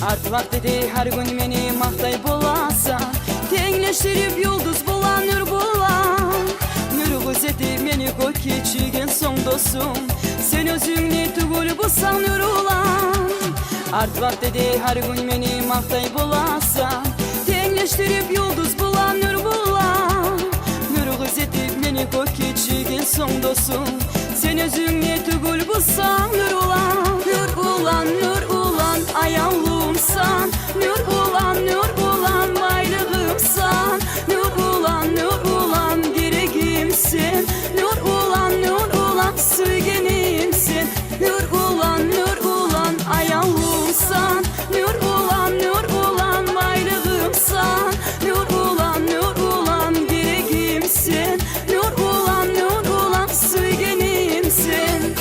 Artı vaktede her gün meni maktay bolasa, tengleştirip yıldız bulan nur bulan. Nur gözeti meni koki çigen son dostum, sen özünle tugul bulsan nur ulan. Artı vaktede her gün meni maktay bolasa, tengleştirip yıldız bulan nur bulan. Nur gözeti meni koki çigen son dostum, sen özünle tugul bulsan nur ulan. Nur ulan, nur ulan, ayağımsan. Nur ulan, bayrağımsan. Nur ulan, gereğimsin. Nur ulan, sevgenimsin. Nur ulan, ayağımsan. Nur ulan, bayrağımsan. Nur ulan, gereğimsin. Nur ulan, sevgenimsin.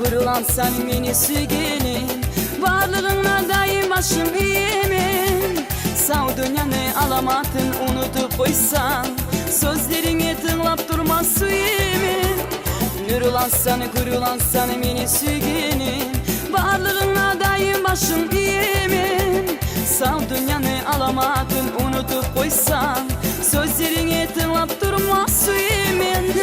Kurulan sen beni sevgilim, varlığına daim başım eğimin. Sağ dünyanı alamadın unutup koysan, sözlerini tınlap durma suyimin. Kurulan sen beni sevgilim, varlığına daim başım eğimin. Sağ dünyanı alamadın unutup koysan, sözlerini tınlap durma suyimin.